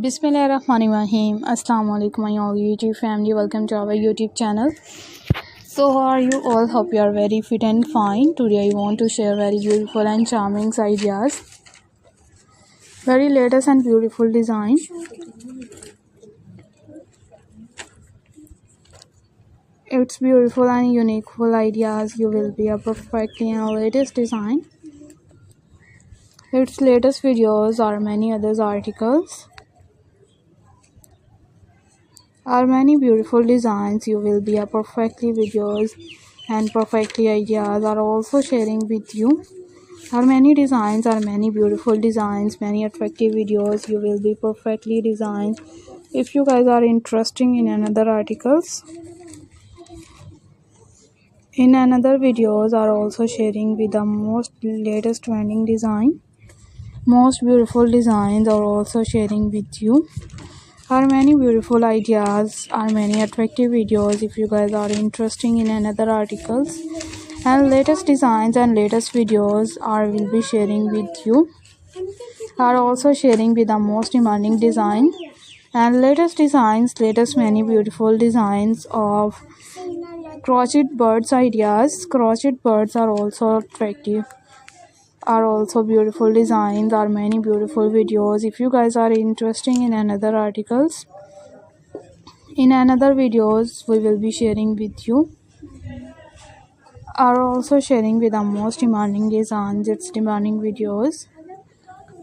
Bismillahirrahmanirrahim. Assalamu alaikum my all YouTube family. Welcome to our YouTube channel. So how are you all? Hope you are very fit and fine. Today I want to share very beautiful and charming ideas. Very latest and beautiful design. It's beautiful and unique full ideas. You will be a perfectly and latest design. Its latest videos or many others articles. Are many beautiful designs. You will be a perfectly videos and perfectly ideas are also sharing with you. Are many designs, are many beautiful designs, many attractive videos. You will be perfectly designed. If you guys are interested in another articles, in another videos are also sharing with the most latest trending design. Most beautiful designs are also sharing with you. Are many beautiful ideas, are many attractive videos. If you guys are interested in another articles and latest designs and latest videos are will be sharing with you. Are also sharing with the most demanding design and latest designs, latest many beautiful designs of crochet birds ideas. Crochet birds are also attractive, are also beautiful designs, are many beautiful videos. If you guys are interested in another articles, in another videos we will be sharing with you. Are also sharing with the most demanding designs, its demanding videos,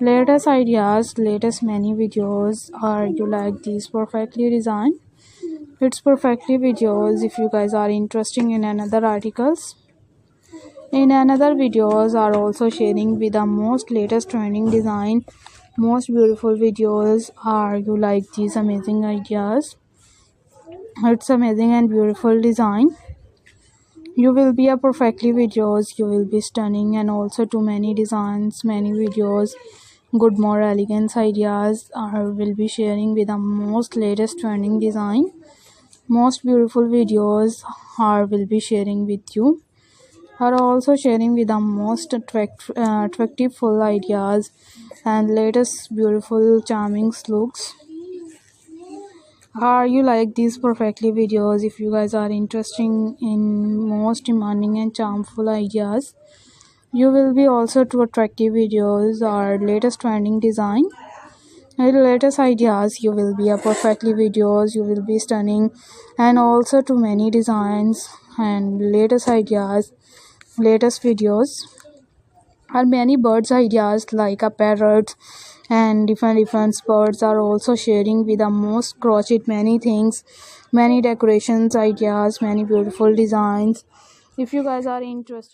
latest ideas, latest many videos. Are you like these perfectly designed? It's perfectly videos. If you guys are interested in another articles, in another videos are also sharing with the most latest trending design, most beautiful videos. Are you like these amazing ideas? It's amazing and beautiful design. You will be a perfectly videos. You will be stunning and also too many designs, many videos. Good more elegance ideas are will be sharing with the most latest trending design. Most beautiful videos are will be sharing with you. Are also sharing with the most attractive full ideas and latest beautiful charming looks. Are you like these perfectly videos? If you guys are interested in most demanding and charmful ideas, you will be also to attractive videos or latest trending design and latest ideas. You will be a perfectly videos. You will be stunning and also to many designs and latest ideas, latest videos. Are many birds ideas like a parrot and different birds are also sharing with the most crochet many things, many decorations ideas, many beautiful designs. If you guys are interested